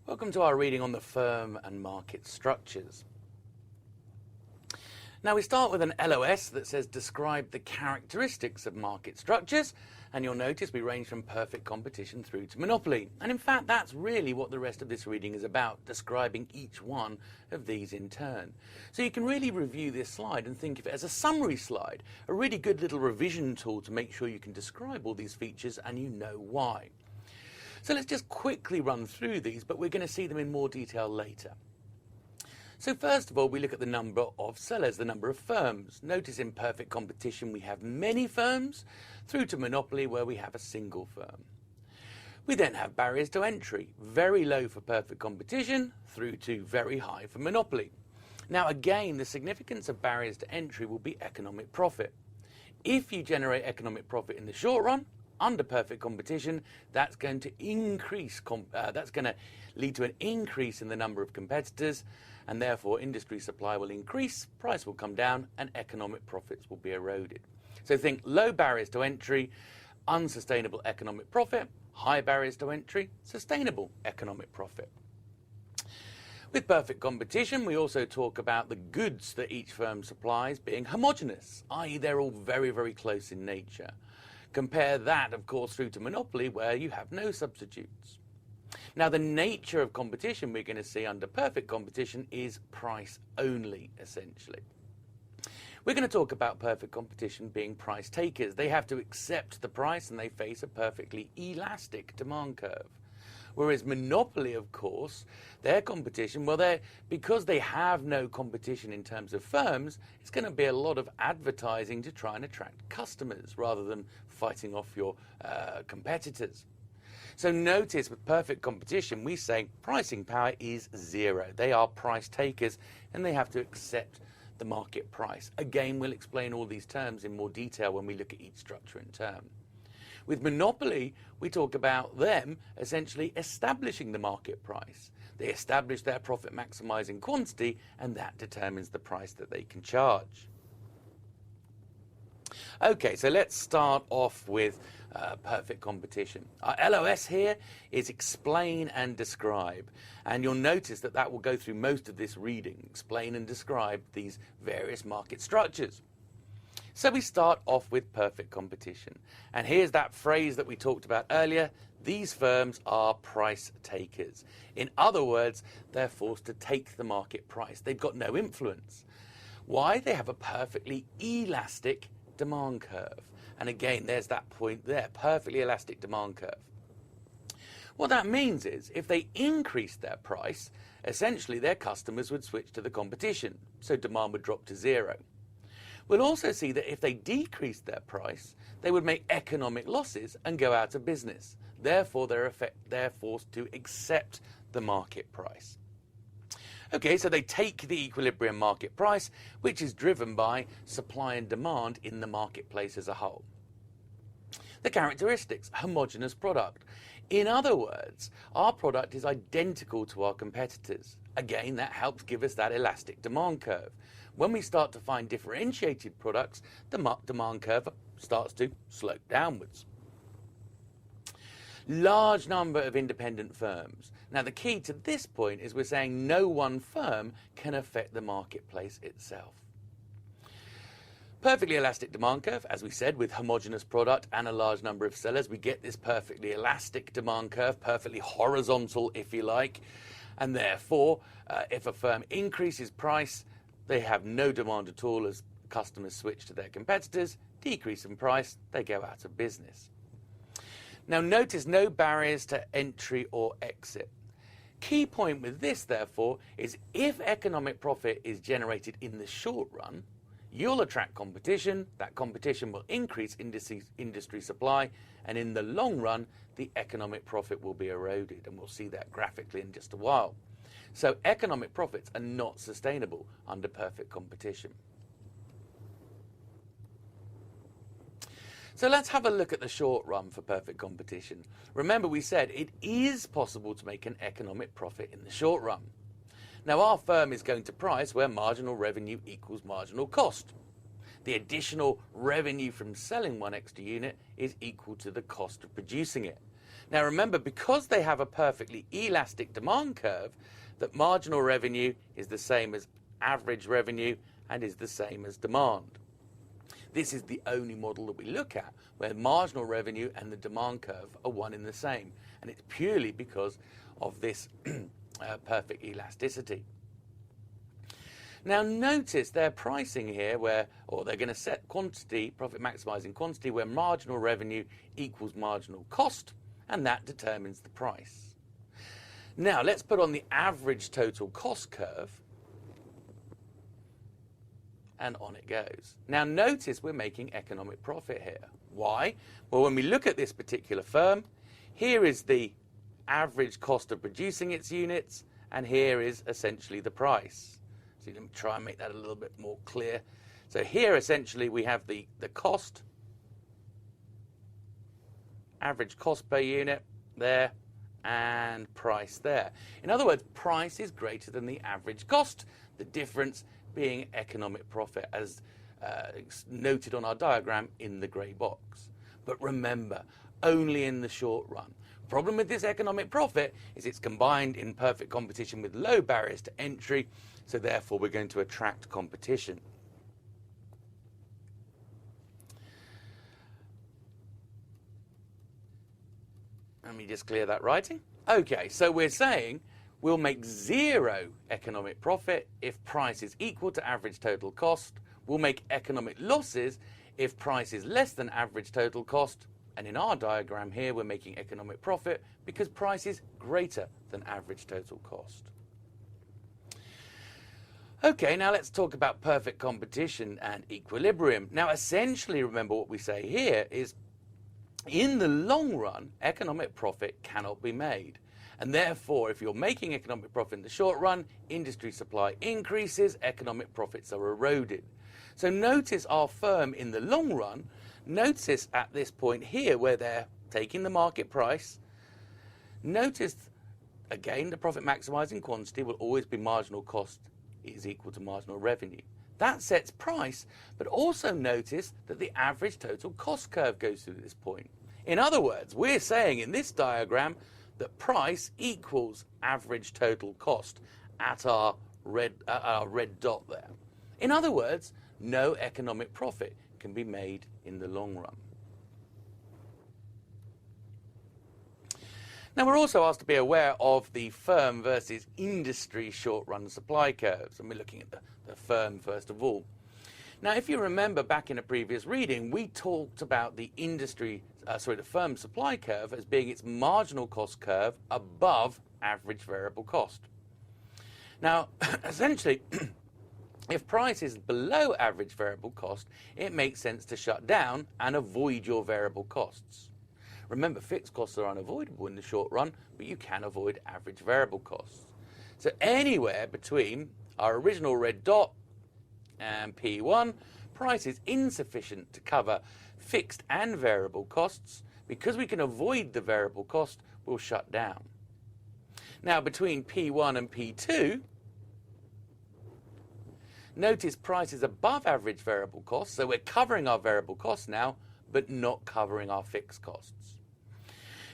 Welcome to our reading on the firm and market structures. Now we start with an LOS that says describe the characteristics of market structures, and you'll notice we range from perfect competition through to monopoly. And in fact that's really what the rest of this reading is about, describing each one of these in turn. So you can really review this slide and think of it as a summary slide, a really good little revision tool to make sure you can describe all these features and you know why. So let's just quickly run through these, but we're going to see them in more detail later. So first of all, we look at the number of sellers, the number of firms. Notice in perfect competition we have many firms, through to monopoly where we have a single firm. We then have barriers to entry, very low for perfect competition, through to very high for monopoly. Now again, the significance of barriers to entry will be economic profit. If you generate economic profit in the short run, under perfect competition, that's going to increase. That's going to lead to an increase in the number of competitors, and therefore industry supply will increase, price will come down, and economic profits will be eroded. So think low barriers to entry, unsustainable economic profit, high barriers to entry, sustainable economic profit. With perfect competition, we also talk about the goods that each firm supplies being homogeneous, i.e. they're all very, very close in nature. Compare that, of course, through to monopoly, where you have no substitutes. Now, the nature of competition we're going to see under perfect competition is price only, essentially. We're going to talk about perfect competition being price takers. They have to accept the price and they face a perfectly elastic demand curve. Whereas monopoly, of course, their competition, well, because they have no competition in terms of firms, it's going to be a lot of advertising to try and attract customers rather than fighting off your competitors. So notice with perfect competition, we say pricing power is zero. They are price takers and they have to accept the market price. Again, we'll explain all these terms in more detail when we look at each structure in turn. With monopoly, we talk about them essentially establishing the market price. They establish their profit maximizing quantity, and that determines the price that they can charge. Okay, so let's start off with perfect competition. Our LOS here is explain and describe, and you'll notice that that will go through most of this reading, explain and describe these various market structures. So we start off with perfect competition. And here's that phrase that we talked about earlier. These firms are price takers. In other words, they're forced to take the market price. They've got no influence. Why? They have a perfectly elastic demand curve. And again, there's that point there, perfectly elastic demand curve. What that means is if they increase their price, essentially their customers would switch to the competition. So demand would drop to zero. We'll also see that if they decrease their price, they would make economic losses and go out of business. Therefore, they're forced to accept the market price. Okay, so they take the equilibrium market price, which is driven by supply and demand in the marketplace as a whole. The characteristics, homogeneous product. In other words, our product is identical to our competitors. Again, that helps give us that elastic demand curve. When we start to find differentiated products, the demand curve starts to slope downwards. Large number of independent firms. Now the key to this point is we're saying no one firm can affect the marketplace itself. Perfectly elastic demand curve, as we said, with homogeneous product and a large number of sellers, we get this perfectly elastic demand curve, perfectly horizontal if you like, and therefore if a firm increases price, they have no demand at all as customers switch to their competitors, decrease in price, they go out of business. Now notice no barriers to entry or exit. Key point with this, therefore, is if economic profit is generated in the short run, you'll attract competition, that competition will increase industry supply, and in the long run, the economic profit will be eroded, and we'll see that graphically in just a while. So economic profits are not sustainable under perfect competition. So let's have a look at the short run for perfect competition. Remember, we said it is possible to make an economic profit in the short run. Now our firm is going to price where marginal revenue equals marginal cost. The additional revenue from selling one extra unit is equal to the cost of producing it. Now remember, because they have a perfectly elastic demand curve, that marginal revenue is the same as average revenue and is the same as demand. This is the only model that we look at where marginal revenue and the demand curve are one and the same, and it's purely because of this perfect elasticity. Now notice their pricing here they're going to set quantity, profit maximizing quantity, where marginal revenue equals marginal cost, and that determines the price. Now let's put on the average total cost curve, and on it goes. Now notice we're making economic profit here. Why? Well, when we look at this particular firm, here is the average cost of producing its units, and here is essentially the price. So let me try and make that a little bit more clear. So here essentially we have the cost, average cost per unit there, and price there. In other words, price is greater than the average cost, the difference being economic profit, as noted on our diagram in the grey box. But remember, only in the short run. Problem with this economic profit is it's combined in perfect competition with low barriers to entry, so therefore we're going to attract competition. Let me just clear that writing. Okay, so we're saying we'll make zero economic profit if price is equal to average total cost. We'll make economic losses if price is less than average total cost. And in our diagram here, we're making economic profit because price is greater than average total cost. Okay, now let's talk about perfect competition and equilibrium. Now, essentially, remember what we say here is, in the long run, economic profit cannot be made. And therefore, if you're making economic profit in the short run, industry supply increases, economic profits are eroded. So notice our firm in the long run, notice at this point here where they're taking the market price, notice again the profit maximizing quantity will always be marginal cost is equal to marginal revenue. That sets price, but also notice that the average total cost curve goes through this point. In other words, we're saying in this diagram that price equals average total cost at our red dot there. In other words, no economic profit can be made in the long run. Now, we're also asked to be aware of the firm versus industry short-run supply curves, and we're looking at the firm first of all. Now, if you remember back in a previous reading, we talked about the the firm supply curve as being its marginal cost curve above average variable cost. Now, essentially, if price is below average variable cost, it makes sense to shut down and avoid your variable costs. Remember, fixed costs are unavoidable in the short run, but you can avoid average variable costs. So anywhere between our original red dot and P1, price is insufficient to cover fixed and variable costs. Because we can avoid the variable cost, we'll shut down. Now, between P1 and P2, notice price is above average variable cost, so we're covering our variable costs now, but not covering our fixed costs.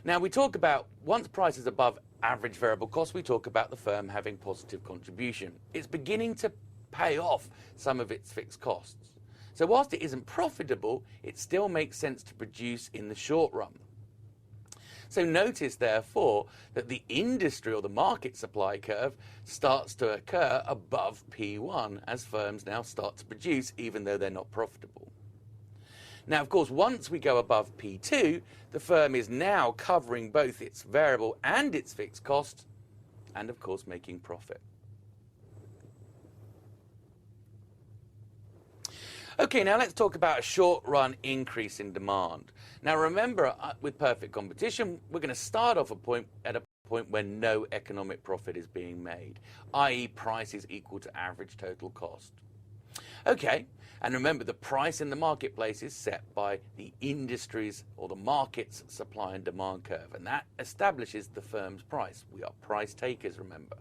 Now, we talk about, once price is above average variable cost, we talk about the firm having positive contribution. It's beginning to pay off some of its fixed costs. So whilst it isn't profitable, it still makes sense to produce in the short run. So notice, therefore, that the industry or the market supply curve starts to occur above P1 as firms now start to produce, even though they're not profitable. Now, of course, once we go above P2, the firm is now covering both its variable and its fixed costs, and of course making profit. Okay, now let's talk about a short-run increase in demand. Now remember, with perfect competition, we're going to start off at a point where no economic profit is being made, i.e. price is equal to average total cost. Okay, and remember, the price in the marketplace is set by the industry's or the market's supply and demand curve, and that establishes the firm's price. We are price takers, remember.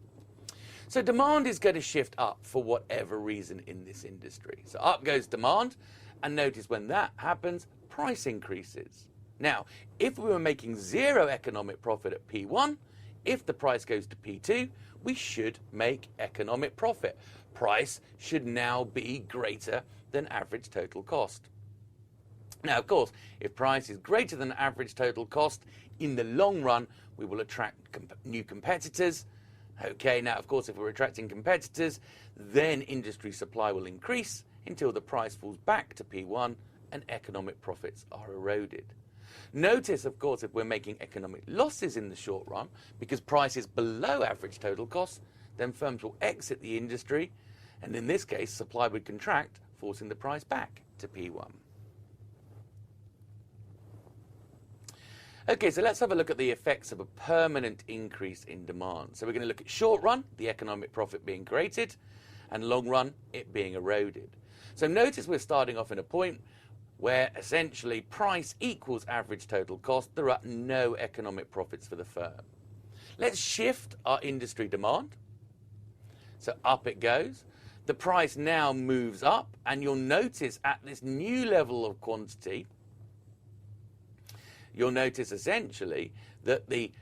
So demand is going to shift up for whatever reason in this industry. So up goes demand, and notice when that happens, price increases. Now, if we were making zero economic profit at P1, if the price goes to P2, we should make economic profit. Price should now be greater than average total cost. Now, of course, if price is greater than average total cost, in the long run, we will attract new competitors. Okay, now, of course, if we're attracting competitors, then industry supply will increase until the price falls back to P1 and economic profits are eroded. Notice, of course, if we're making economic losses in the short run because price is below average total cost, then firms will exit the industry, and in this case, supply would contract, forcing the price back to P1. Okay, so let's have a look at the effects of a permanent increase in demand. So we're going to look at short run, the economic profit being created, and long run, it being eroded. So notice we're starting off in a point where essentially price equals average total cost. There are no economic profits for the firm. Let's shift our industry demand. So up it goes. The price now moves up, and you'll notice at this new level of quantity, you'll notice essentially that the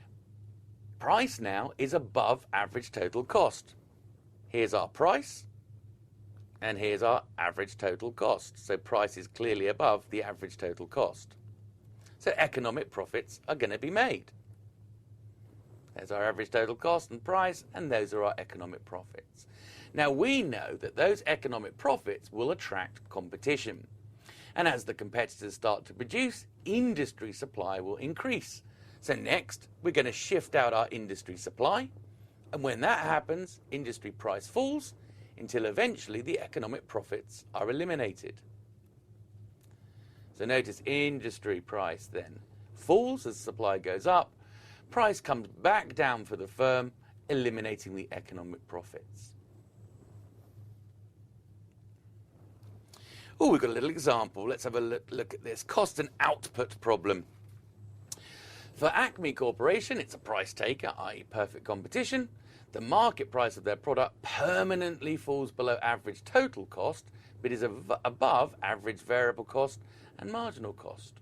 price now is above average total cost. Here's our price, and here's our average total cost. So price is clearly above the average total cost. So economic profits are going to be made. There's our average total cost and price, and those are our economic profits. Now we know that those economic profits will attract competition. And as the competitors start to produce, industry supply will increase. So next, we're going to shift out our industry supply. And when that happens, industry price falls until eventually the economic profits are eliminated. So notice industry price then falls as supply goes up. Price comes back down for the firm, eliminating the economic profits. Oh, we've got a little example. Let's have a look at this. Cost and output problem. For Acme Corporation, it's a price taker, i.e. perfect competition. The market price of their product permanently falls below average total cost, but is above average variable cost and marginal cost.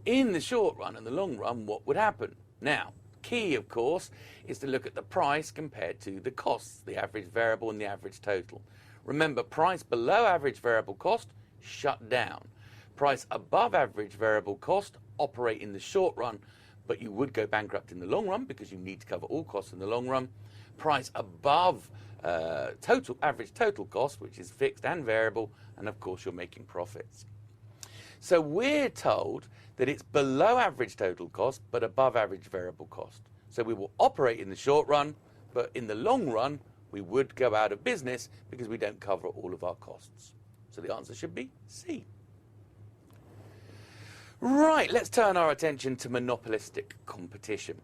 In the short run and the long run, what would happen? Now, key, of course, is to look at the price compared to the costs, the average variable and the average total. Remember, price below average variable cost, shut down. Price above average variable cost, operate in the short run, but you would go bankrupt in the long run because you need to cover all costs in the long run. Price above average total cost, which is fixed and variable, and of course you're making profits. So we're told that it's below average total cost, but above average variable cost. So we will operate in the short run, but in the long run, we would go out of business because we don't cover all of our costs. So the answer should be C. Right, let's turn our attention to monopolistic competition.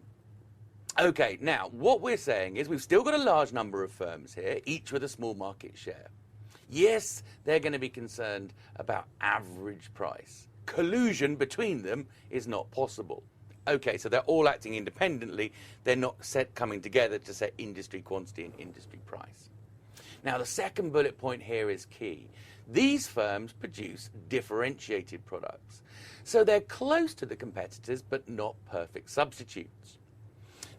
Okay, now what we're saying is we've still got a large number of firms here, each with a small market share. Yes, they're going to be concerned about average price. Collusion between them is not possible. Okay, so they're all acting independently. They're not coming together to set industry quantity and industry price. Now, the second bullet point here is key. These firms produce differentiated products. So they're close to the competitors, but not perfect substitutes.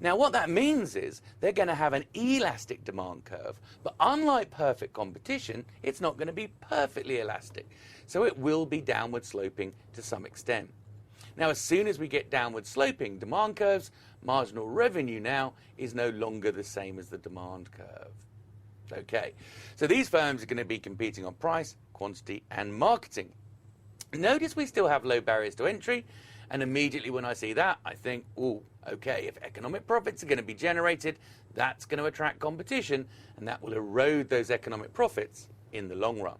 Now, what that means is they're going to have an elastic demand curve, but unlike perfect competition, it's not going to be perfectly elastic. So it will be downward sloping to some extent. Now, as soon as we get downward sloping demand curves, marginal revenue now is no longer the same as the demand curve. Okay, so these firms are going to be competing on price, quantity, and marketing. Notice we still have low barriers to entry, and immediately when I see that, I think, oh, okay, if economic profits are going to be generated, that's going to attract competition, and that will erode those economic profits in the long run.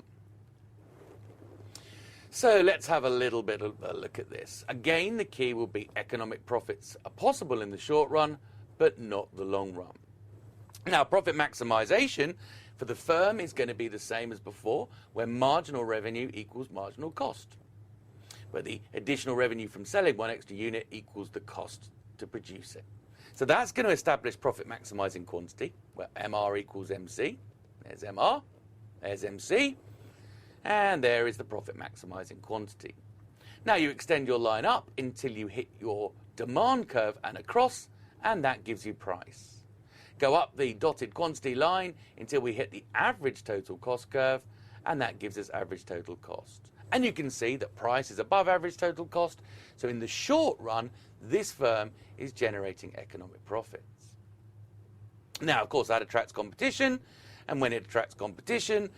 So let's have a little bit of a look at this. Again, the key will be economic profits are possible in the short run, but not the long run. Now, profit maximization for the firm is going to be the same as before, where marginal revenue equals marginal cost, where the additional revenue from selling one extra unit equals the cost to produce it. So that's going to establish profit maximizing quantity, where MR equals MC. There's MR, there's MC. And there is the profit maximizing quantity. Now you extend your line up until you hit your demand curve and across, and that gives you price. Go up the dotted quantity line until we hit the average total cost curve, and that gives us average total cost. And you can see that price is above average total cost, so in the short run, this firm is generating economic profits. Now, of course, that attracts competition, and when it attracts competition,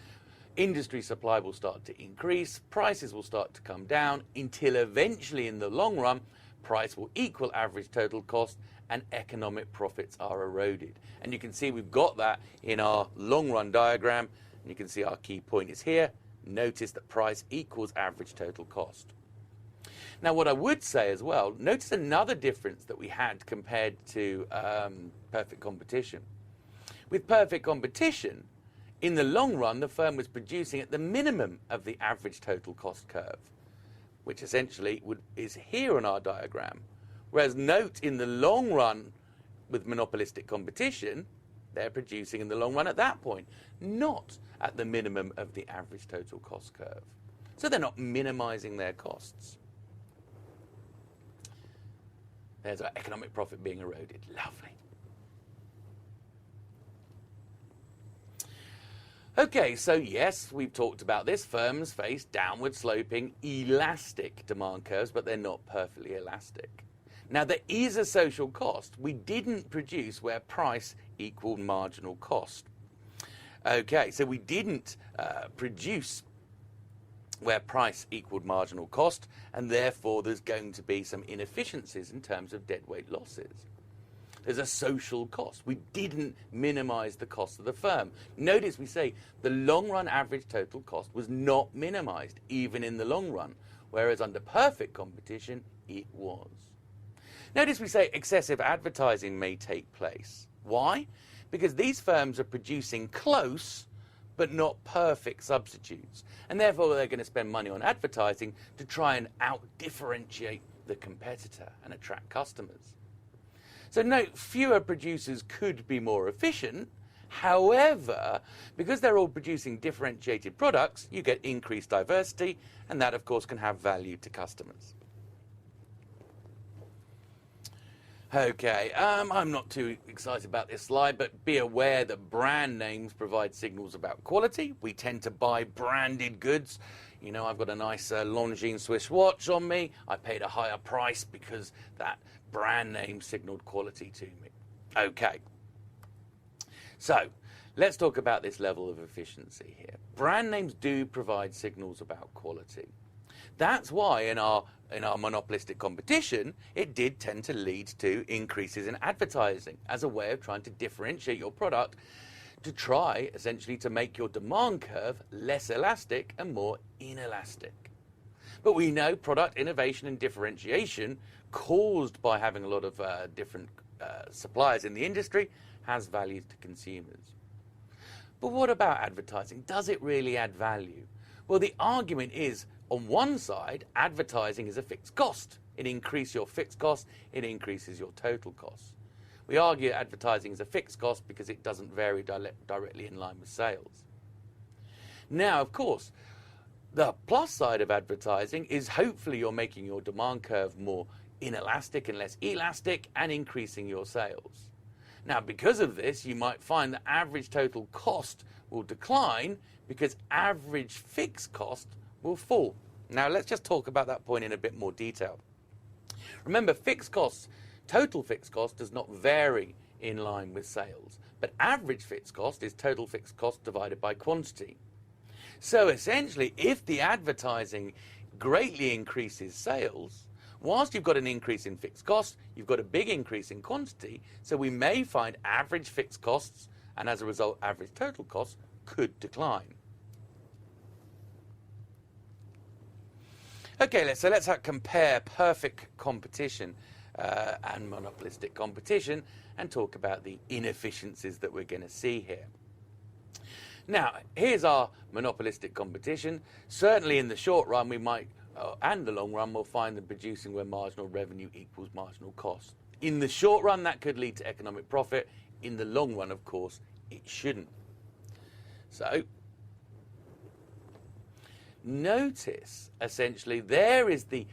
industry supply will start to increase, prices will start to come down, until eventually, in the long run, price will equal average total cost and economic profits are eroded. And you can see we've got that in our long run diagram, and you can see our key point is here. Notice that price equals average total cost. Now, what I would say as well, notice another difference that we had compared to perfect competition. With perfect competition, in the long run, the firm was producing at the minimum of the average total cost curve, which essentially is here on our diagram. Whereas note, in the long run, with monopolistic competition, they're producing in the long run at that point, not at the minimum of the average total cost curve. So they're not minimizing their costs. There's our economic profit being eroded. Lovely. Okay, so yes, we've talked about this. Firms face downward sloping elastic demand curves, but they're not perfectly elastic. Now, there is a social cost. We didn't produce where price equaled marginal cost. Okay, so we didn't produce where price equaled marginal cost, and therefore there's going to be some inefficiencies in terms of deadweight losses. There's a social cost. We didn't minimize the cost of the firm. Notice we say the long run average total cost was not minimized, even in the long run, whereas under perfect competition, it was. Notice we say excessive advertising may take place. Why? Because these firms are producing close but not perfect substitutes, and therefore they're going to spend money on advertising to try and out-differentiate the competitor and attract customers. So note, fewer producers could be more efficient. However, because they're all producing differentiated products, you get increased diversity, and that, of course, can have value to customers. Okay, I'm not too excited about this slide, but be aware that brand names provide signals about quality. We tend to buy branded goods. You know, I've got a nice Longines Swiss watch on me. I paid a higher price because that brand name signaled quality to me. Okay, so let's talk about this level of efficiency here. Brand names do provide signals about quality. That's why in our monopolistic competition, it did tend to lead to increases in advertising as a way of trying to differentiate your product, to try essentially to make your demand curve less elastic and more inelastic. But we know product innovation and differentiation caused by having a lot of different suppliers in the industry has value to consumers. But what about advertising? Does it really add value? Well, the argument is, on one side, advertising is a fixed cost. It increases your fixed cost, it increases your total cost. We argue advertising is a fixed cost because it doesn't vary directly in line with sales. Now, of course, the plus side of advertising is hopefully you're making your demand curve more inelastic and less elastic and increasing your sales. Now, because of this, you might find that average total cost will decline because average fixed cost will fall. Now, let's just talk about that point in a bit more detail. Remember, fixed costs, total fixed cost does not vary in line with sales, but average fixed cost is total fixed cost divided by quantity. So essentially, if the advertising greatly increases sales, whilst you've got an increase in fixed costs, you've got a big increase in quantity, so we may find average fixed costs, and as a result, average total costs could decline. Okay, let's compare perfect competition and monopolistic competition and talk about the inefficiencies that we're going to see here. Now, here's our monopolistic competition. Certainly in the short run, we might, and the long run, we'll find them producing where marginal revenue equals marginal cost. In the short run, that could lead to economic profit. In the long run, of course, it shouldn't. So, notice, essentially, there is the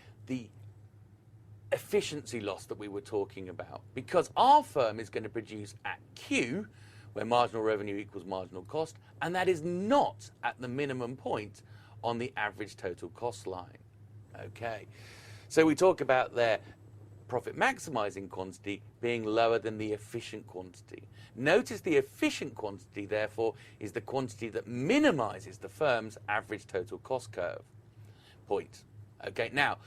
efficiency loss that we were talking about, because our firm is going to produce at Q, where marginal revenue equals marginal cost, and that is not at the minimum point on the average total cost line. Okay, so we talk about their profit maximizing quantity being lower than the efficient quantity. Notice the efficient quantity, therefore, is the quantity that minimizes the firm's average total cost curve point. Okay, now,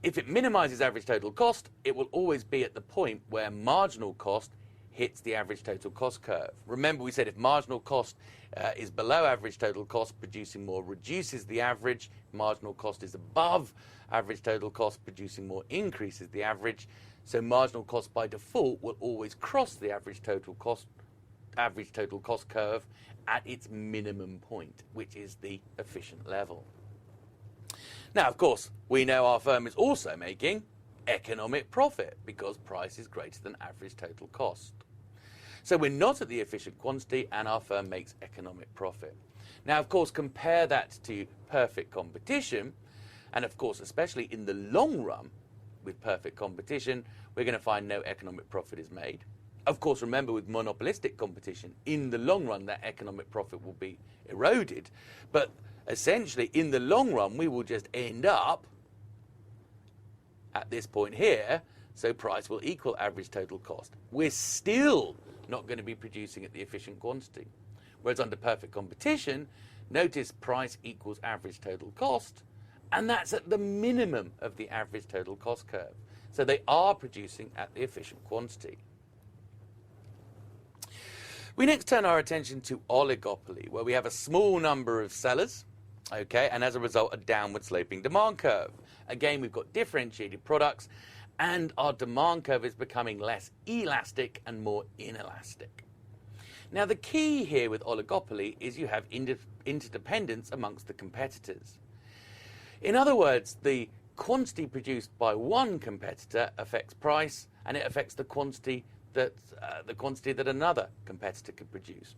if it minimizes average total cost, it will always be at the point where marginal cost hits the average total cost curve. Remember, we said if marginal cost is below average total cost, producing more reduces the average. Marginal cost is above average total cost, producing more increases the average. So marginal cost by default will always cross the average total cost curve at its minimum point, which is the efficient level. Now, of course, we know our firm is also making economic profit because price is greater than average total cost. So we're not at the efficient quantity and our firm makes economic profit. Now, of course, compare that to perfect competition. And of course, especially in the long run with perfect competition, we're going to find no economic profit is made. Of course, remember, with monopolistic competition, in the long run, that economic profit will be eroded. But essentially, in the long run, we will just end up at this point here, so price will equal average total cost. We're still not going to be producing at the efficient quantity. Whereas under perfect competition, notice price equals average total cost, and that's at the minimum of the average total cost curve. So they are producing at the efficient quantity. We next turn our attention to oligopoly, where we have a small number of sellers, okay, and as a result, a downward sloping demand curve. Again, we've got differentiated products, and our demand curve is becoming less elastic and more inelastic. Now, the key here with oligopoly is you have interdependence amongst the competitors. In other words, the quantity produced by one competitor affects price, and it affects the quantity that another competitor could produce.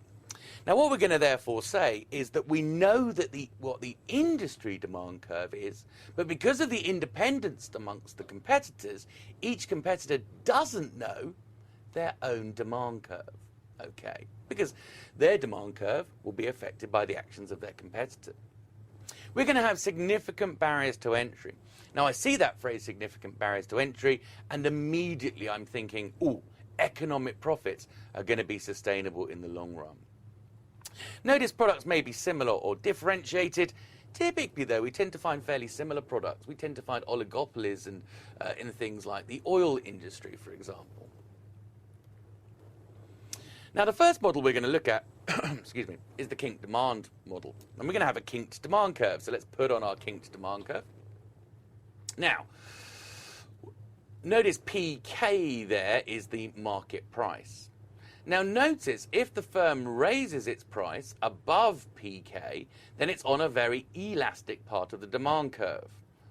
Now, what we're going to therefore say is that we know that what the industry demand curve is, but because of the independence amongst the competitors, each competitor doesn't know their own demand curve, okay? Because their demand curve will be affected by the actions of their competitor. We're going to have significant barriers to entry. Now, I see that phrase, significant barriers to entry, and immediately I'm thinking, ooh, economic profits are going to be sustainable in the long run. Notice products may be similar or differentiated. Typically, though, we tend to find fairly similar products. We tend to find oligopolies in things like the oil industry, for example. Now, the first model we're going to look at excuse me, is the kinked demand model. And we're going to have a kinked demand curve. So let's put on our kinked demand curve. Now, notice PK there is the market price. Now notice, if the firm raises its price above PK, then it's on a very elastic part of the demand curve.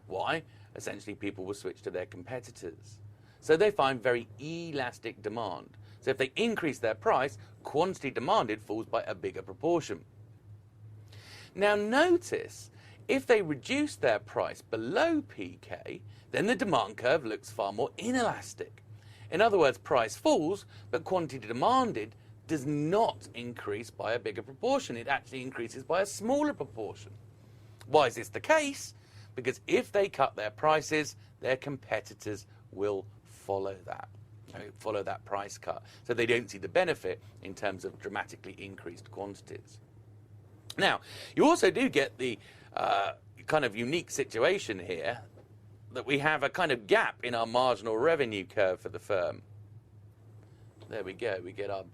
Why? Essentially, people will switch to their competitors. So they find very elastic demand. So if they increase their price, quantity demanded falls by a bigger proportion. Now notice, if they reduce their price below PK, then the demand curve looks far more inelastic. In other words, price falls, but quantity demanded does not increase by a bigger proportion. It actually increases by a smaller proportion. Why is this the case? Because if they cut their prices, their competitors will follow that price cut. So they don't see the benefit in terms of dramatically increased quantities. Now, you also do get the kind of unique situation here that we have a kind of gap in our marginal revenue curve for the firm. There we go. We get our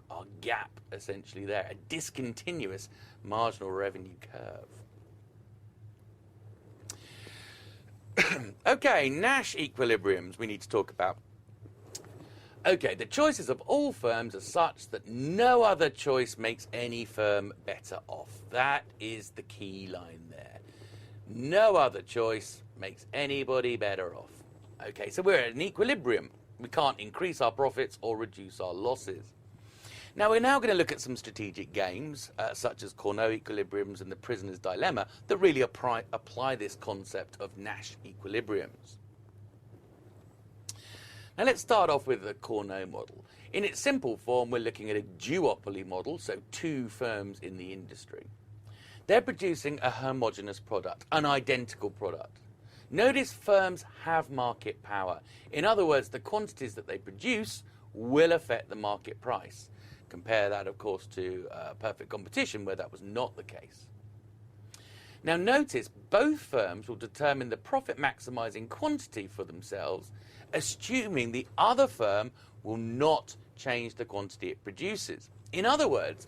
gap essentially there, a discontinuous marginal revenue curve. Okay, Nash equilibriums we need to talk about. Okay, the choices of all firms are such that no other choice makes any firm better off. That is the key line there. No other choice makes anybody better off. Okay, so we're at an equilibrium. We can't increase our profits or reduce our losses. Now, we're now going to look at some strategic games, such as Cournot equilibriums and the prisoner's dilemma, that really apply this concept of Nash equilibriums. Now, let's start off with the Cournot model. In its simple form, we're looking at a duopoly model, so two firms in the industry. They're producing a homogeneous product, an identical product. Notice firms have market power. In other words, the quantities that they produce will affect the market price. Compare that, of course, to perfect competition, where that was not the case. Now notice, both firms will determine the profit maximizing quantity for themselves, assuming the other firm will not change the quantity it produces. In other words,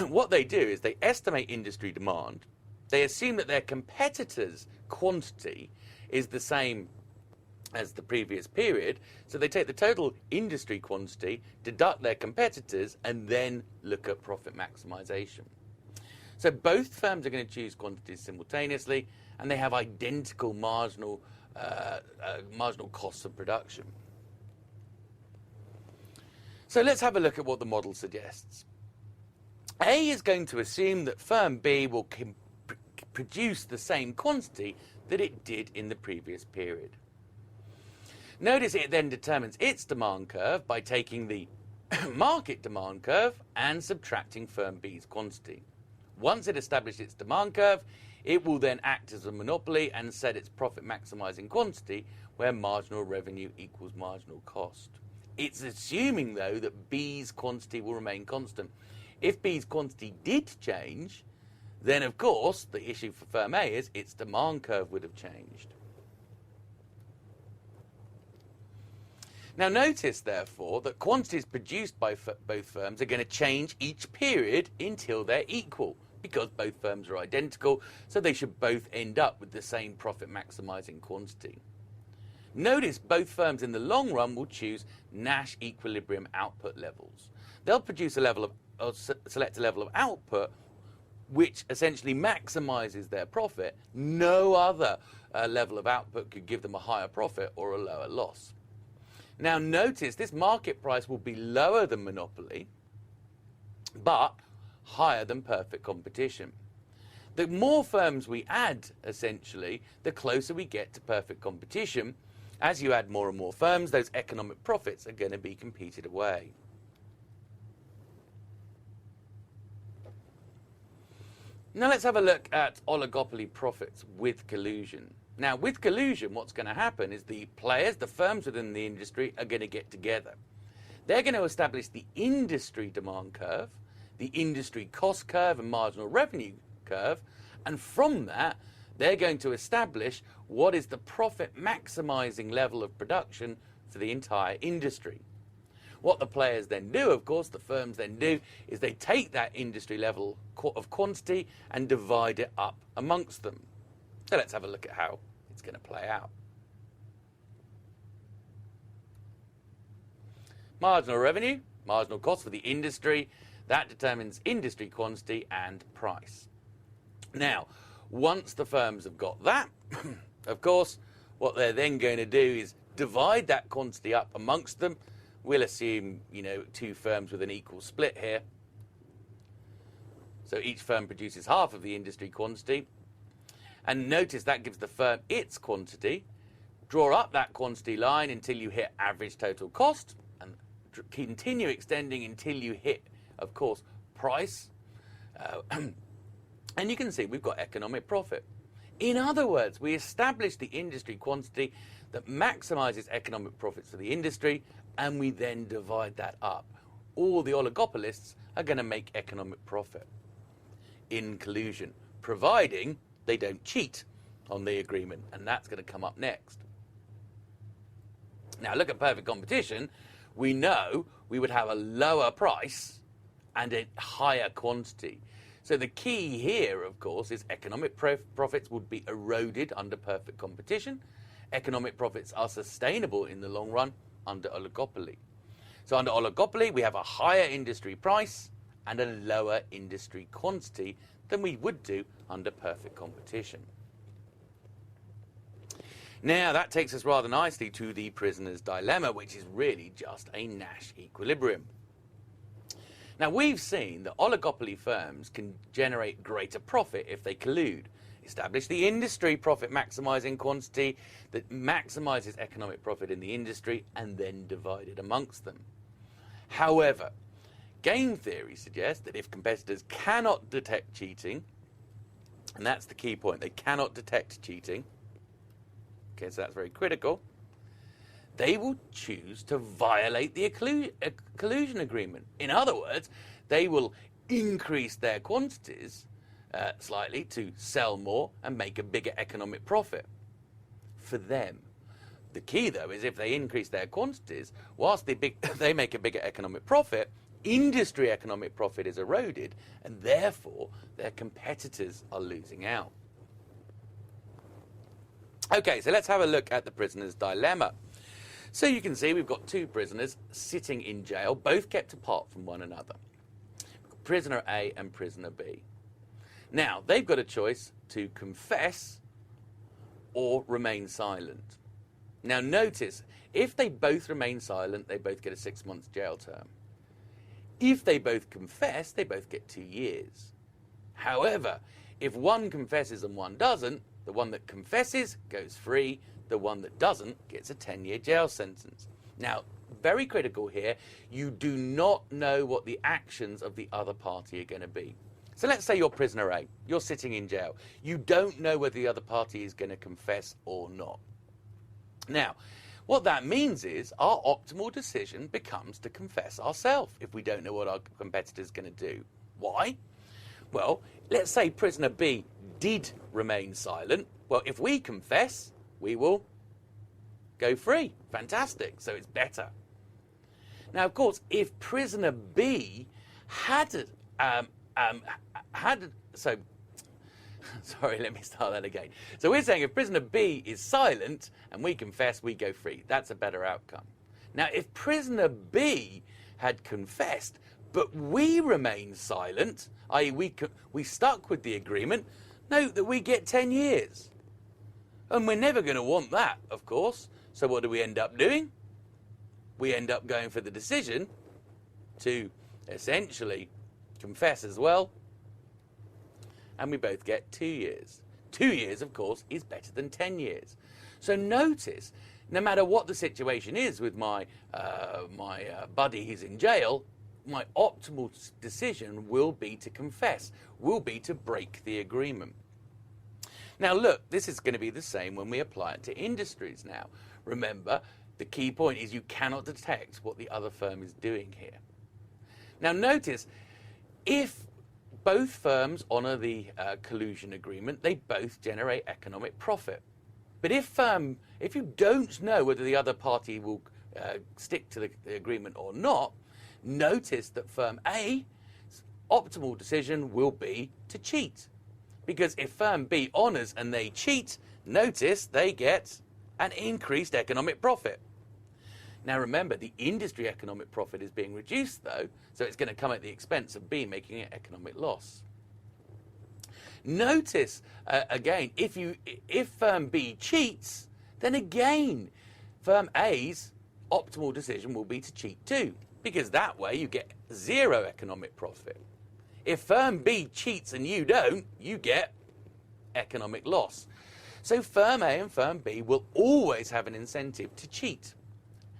what they do is they estimate industry demand, they assume that their competitors' quantity is the same as the previous period, so they take the total industry quantity, deduct their competitors, and then look at profit maximization. So both firms are going to choose quantities simultaneously, and they have identical marginal costs of production. So let's have a look at what the model suggests. A is going to assume that firm B will produce the same quantity that it did in the previous period. Notice it then determines its demand curve by taking the market demand curve and subtracting firm B's quantity. Once it establishes its demand curve, it will then act as a monopoly and set its profit maximizing quantity where marginal revenue equals marginal cost. It's assuming, though, that B's quantity will remain constant. If B's quantity did change, then of course the issue for firm A is its demand curve would have changed. Now notice, therefore, that quantities produced by both firms are going to change each period until they're equal, because both firms are identical, so they should both end up with the same profit maximizing quantity. Notice both firms in the long run will choose Nash equilibrium output levels. They'll produce a level of, select a level of output which essentially maximizes their profit. No other level of output could give them a higher profit or a lower loss. Now notice this market price will be lower than monopoly, but higher than perfect competition. The more firms we add, essentially, the closer we get to perfect competition. As you add more and more firms, those economic profits are going to be competed away. Now let's have a look at oligopoly profits with collusion. Now, with collusion, what's going to happen is the players, the firms within the industry, are going to get together. They're going to establish the industry demand curve, the industry cost curve and marginal revenue curve, and from that, they're going to establish what is the profit maximizing level of production for the entire industry. What the players then do, of course, the firms then do, is they take that industry level of quantity and divide it up amongst them. So let's have a look at how it's going to play out. Marginal revenue, marginal cost for the industry, that determines industry quantity and price. Now, once the firms have got that, of course, what they're then going to do is divide that quantity up amongst them. We'll assume, two firms with an equal split here. So each firm produces half of the industry quantity. And notice that gives the firm its quantity. Draw up that quantity line until you hit average total cost, and continue extending until you hit, of course, price. And you can see we've got economic profit. In other words, we establish the industry quantity that maximizes economic profits for the industry, and we then divide that up. All the oligopolists are going to make economic profit in collusion, providing they don't cheat on the agreement, and that's going to come up next. Now look at perfect competition. We know we would have a lower price and a higher quantity. So the key here, of course, is economic profits would be eroded under perfect competition. Economic profits are sustainable in the long run under oligopoly. So under oligopoly, we have a higher industry price and a lower industry quantity than we would do under perfect competition. Now that takes us rather nicely to the prisoner's dilemma, which is really just a Nash equilibrium. Now, we've seen that oligopoly firms can generate greater profit if they collude, establish the industry profit maximising quantity that maximises economic profit in the industry, and then divide it amongst them. However, game theory suggests that if competitors cannot detect cheating, and that's the key point, they cannot detect cheating, okay, so that's very critical, they will choose to violate the collusion agreement. In other words, they will increase their quantities slightly to sell more and make a bigger economic profit for them. The key, though, is if they increase their quantities, whilst they make a bigger economic profit, industry economic profit is eroded, and therefore their competitors are losing out. Okay, so let's have a look at the prisoner's dilemma. So you can see we've got two prisoners sitting in jail, both kept apart from one another. Prisoner A and prisoner B. Now, they've got a choice to confess or remain silent. Now, notice, if they both remain silent, they both get a 6 months jail term. If they both confess, they both get 2 years. However, if one confesses and one doesn't, the one that confesses goes free, the one that doesn't gets a 10-year jail sentence. Now, very critical here, you do not know what the actions of the other party are going to be. So let's say you're prisoner A, you're sitting in jail. You don't know whether the other party is going to confess or not. Now, what that means is our optimal decision becomes to confess ourselves if we don't know what our competitor is going to do. Why? Well, let's say prisoner B did remain silent. Well, if we confess, we will go free. Fantastic. So it's better. Now, of course, if prisoner B had sorry, let me start that again. So we're saying if prisoner B is silent and we confess, we go free. That's a better outcome. Now, if prisoner B had confessed, but we remain silent, i.e. we stuck with the agreement, note that we get 10 years. And we're never going to want that, of course. So what do we end up doing? We end up going for the decision to essentially confess as well. And we both get 2 years. 2 years, of course, is better than 10 years. So notice, no matter what the situation is with my buddy who's in jail, my optimal decision will be to confess, will be to break the agreement. Now look, this is going to be the same when we apply it to industries now. Remember, the key point is you cannot detect what the other firm is doing here. Now notice, if both firms honour the collusion agreement, they both generate economic profit. But if you don't know whether the other party will stick to the agreement or not, notice that firm A's optimal decision will be to cheat. Because if firm B honours and they cheat, notice they get an increased economic profit. Now remember, the industry economic profit is being reduced though, so it's going to come at the expense of B making an economic loss. Notice, again, if firm B cheats, then again, firm A's optimal decision will be to cheat too, because that way you get 0 economic profit. If firm B cheats and you don't, you get economic loss. So firm A and firm B will always have an incentive to cheat.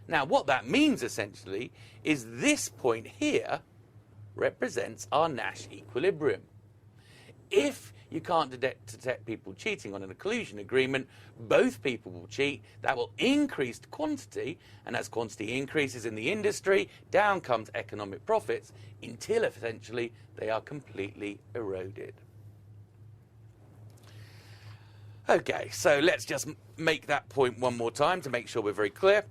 Now, what that means essentially is this point here represents our Nash equilibrium. If you can't detect people cheating on a collusion agreement, both people will cheat. That will increase quantity, and as quantity increases in the industry, down comes economic profits until essentially they are completely eroded. Okay, so let's just make that point one more time to make sure we're very clear.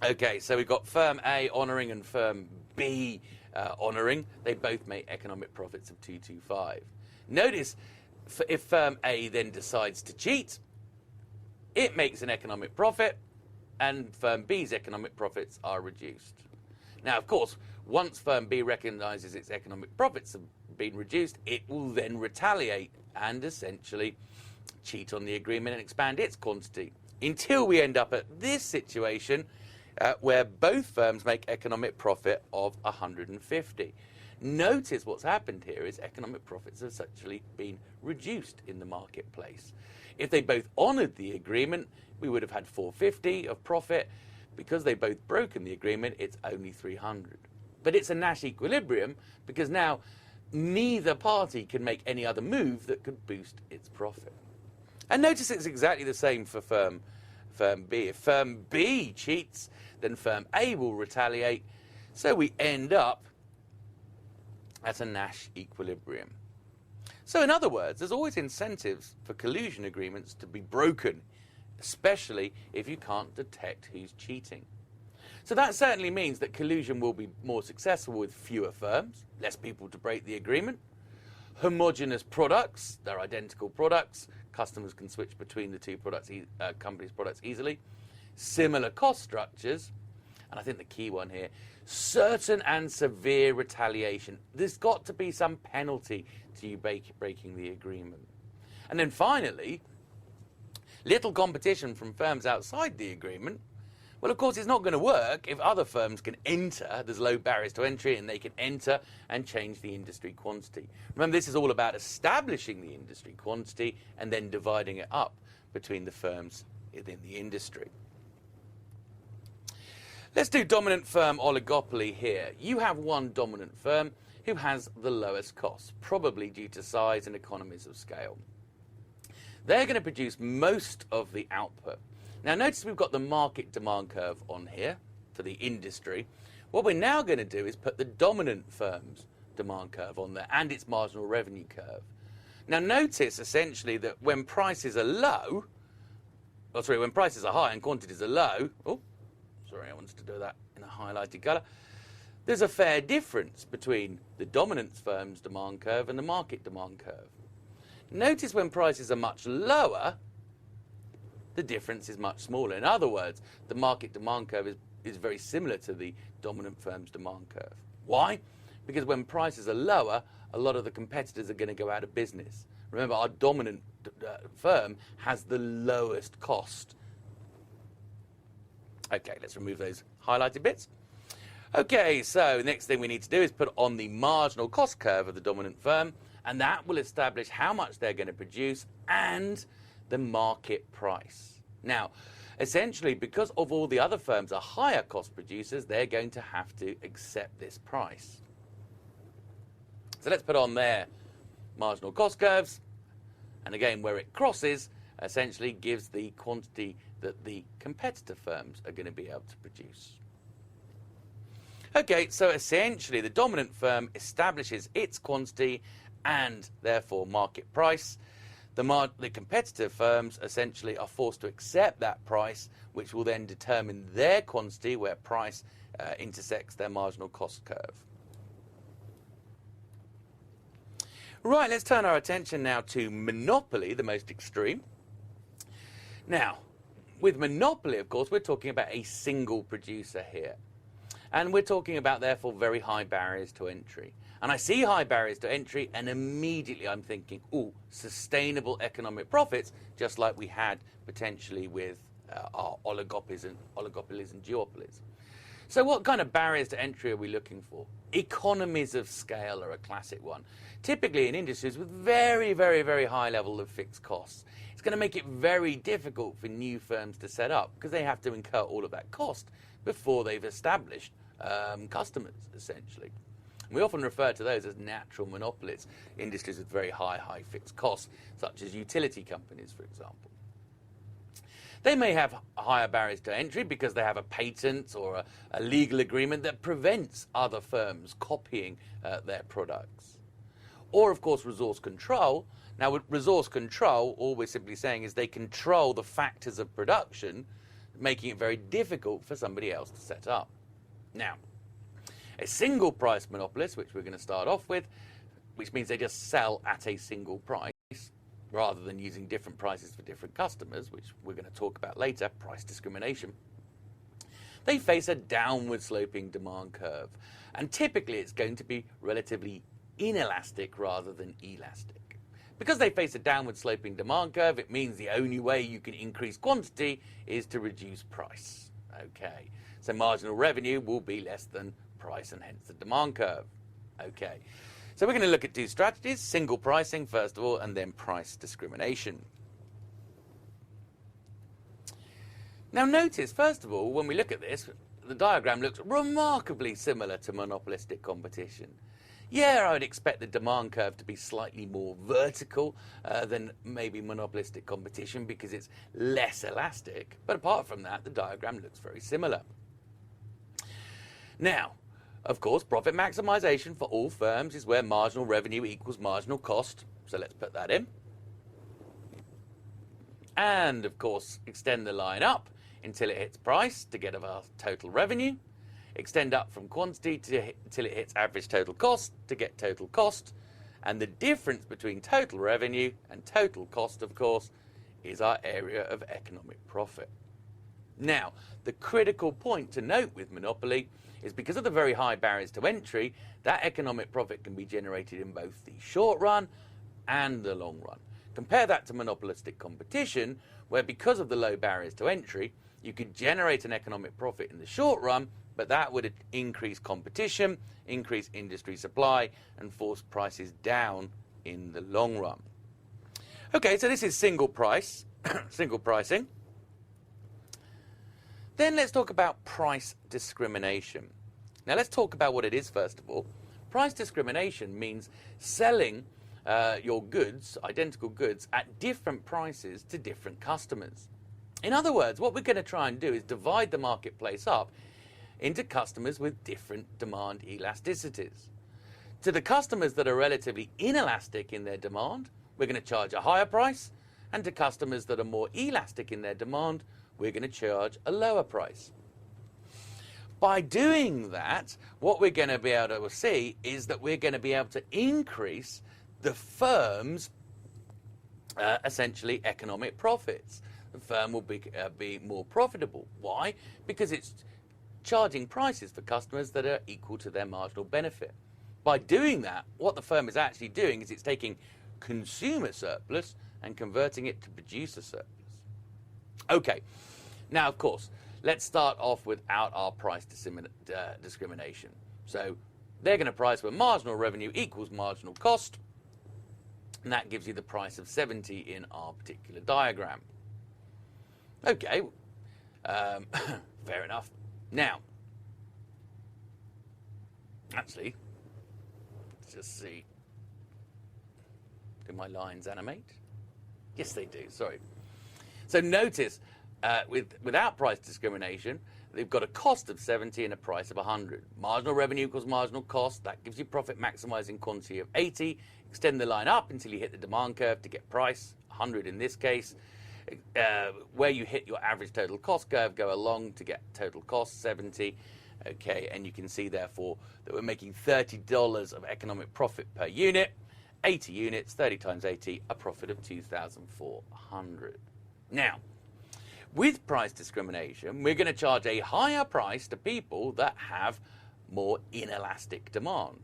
Okay, so we've got firm A honouring and firm B honouring. They both make economic profits of 225. Notice, if firm A then decides to cheat, it makes an economic profit, and firm B's economic profits are reduced. Now, of course, once firm B recognises its economic profits have been reduced, it will then retaliate and essentially cheat on the agreement and expand its quantity, until we end up at this situation. where both firms make economic profit of 150. Notice what's happened here is economic profits have actually been reduced in the marketplace. If they both honoured the agreement, we would have had 450 of profit. Because they both broken the agreement, it's only 300. But it's a Nash equilibrium because now neither party can make any other move that could boost its profit. And notice it's exactly the same for firm B. If firm B cheats, then firm A will retaliate. So we end up at a Nash equilibrium. So in other words, there's always incentives for collusion agreements to be broken, especially if you can't detect who's cheating. So that certainly means that collusion will be more successful with fewer firms, less people to break the agreement, homogeneous products, they're identical products, customers can switch between the two products, companies' products easily, similar cost structures, and I think the key one here, certain and severe retaliation. There's got to be some penalty to you breaking the agreement. And then finally, little competition from firms outside the agreement. Well, of course, it's not going to work if other firms can enter. There's low barriers to entry, and they can enter and change the industry quantity. Remember, this is all about establishing the industry quantity and then dividing it up between the firms within the industry. Let's do dominant firm oligopoly here. You have one dominant firm who has the lowest costs, probably due to size and economies of scale. They're going to produce most of the output. Now notice we've got the market demand curve on here for the industry. What we're now going to do is put the dominant firm's demand curve on there and its marginal revenue curve. Now notice essentially that when prices are low, when prices are high and quantities are low, I wanted to do that in a highlighted colour, there's a fair difference between the dominant firm's demand curve and the market demand curve. Notice when prices are much lower, the difference is much smaller. In other words, the market demand curve is very similar to the dominant firm's demand curve. Why? Because when prices are lower, a lot of the competitors are going to go out of business. Remember, our dominant firm has the lowest cost. Okay, let's remove those highlighted bits. Okay, so the next thing we need to do is put on the marginal cost curve of the dominant firm, and that will establish how much they're going to produce and the market price. Now, essentially, because of all the other firms are higher cost producers, they're going to have to accept this price. So let's put on their marginal cost curves, and again, where it crosses, essentially gives the quantity that the competitor firms are going to be able to produce. Okay, so essentially the dominant firm establishes its quantity and therefore market price. The competitive firms essentially are forced to accept that price, which will then determine their quantity where price intersects their marginal cost curve. Right, let's turn our attention now to monopoly, the most extreme. Now, with monopoly, of course, we're talking about a single producer here. And we're talking about, therefore, very high barriers to entry. And I see high barriers to entry, and immediately I'm thinking, sustainable economic profits, just like we had potentially with our oligopolies and duopolies. So what kind of barriers to entry are we looking for? Economies of scale are a classic one. Typically in industries with very, very, very high level of fixed costs. It's going to make it very difficult for new firms to set up because they have to incur all of that cost before they've established customers, essentially. We often refer to those as natural monopolies, industries with very high fixed costs, such as utility companies, for example. They may have higher barriers to entry because they have a patent or a legal agreement that prevents other firms copying their products. Or, of course, resource control. Now, with resource control, all we're simply saying is they control the factors of production, making it very difficult for somebody else to set up. Now, a single price monopolist, which we're going to start off with, which means they just sell at a single price, rather than using different prices for different customers, which we're going to talk about later, price discrimination. They face a downward sloping demand curve. And typically it's going to be relatively inelastic rather than elastic. Because they face a downward sloping demand curve, it means the only way you can increase quantity is to reduce price. Okay, So marginal revenue will be less than price and hence the demand curve. Okay, so we're going to look at two strategies, single pricing first of all, and then price discrimination. Now notice, first of all, when we look at this, the diagram looks remarkably similar to monopolistic competition. Yeah, I would expect the demand curve to be slightly more vertical than maybe monopolistic competition because it's less elastic. But apart from that, the diagram looks very similar. Now, of course, profit maximization for all firms is where marginal revenue equals marginal cost. So let's put that in. And, of course, extend the line up until it hits price to get our total revenue. Extend up from quantity until it hits average total cost to get total cost. And the difference between total revenue and total cost, of course, is our area of economic profit. Now, the critical point to note with monopoly is because of the very high barriers to entry, that economic profit can be generated in both the short run and the long run. Compare that to monopolistic competition, where because of the low barriers to entry, you could generate an economic profit in the short run, but that would increase competition, increase industry supply, and force prices down in the long run. Okay, so this is single price, single pricing. Then let's talk about price discrimination. Now let's talk about what it is first of all. Price discrimination means selling your goods, identical goods, at different prices to different customers. In other words, what we're going to try and do is divide the marketplace up into customers with different demand elasticities. To the customers that are relatively inelastic in their demand, we're going to charge a higher price, and to customers that are more elastic in their demand, we're going to charge a lower price. By doing that, what we're going to be able to see is that we're going to be able to increase the firm's essentially economic profits. The firm will be more profitable. Why? Because it's charging prices for customers that are equal to their marginal benefit. By doing that, what the firm is actually doing is it's taking consumer surplus and converting it to producer surplus. Okay, now of course, let's start off without our price discrimination. So they're going to price where marginal revenue equals marginal cost, and that gives you the price of 70 in our particular diagram. Okay, fair enough. Now, actually, let's just see. Do my lines animate? Yes, they do, sorry. So notice, without price discrimination, they've got a cost of 70 and a price of 100. Marginal revenue equals marginal cost. That gives you profit maximizing quantity of 80. Extend the line up until you hit the demand curve to get price, 100 in this case. Where you hit your average total cost curve, go along to get total cost, 70. Okay, and you can see, therefore, that we're making $30 of economic profit per unit. 80 units, 30 times 80, a profit of 2,400. Now, with price discrimination, we're going to charge a higher price to people that have more inelastic demand.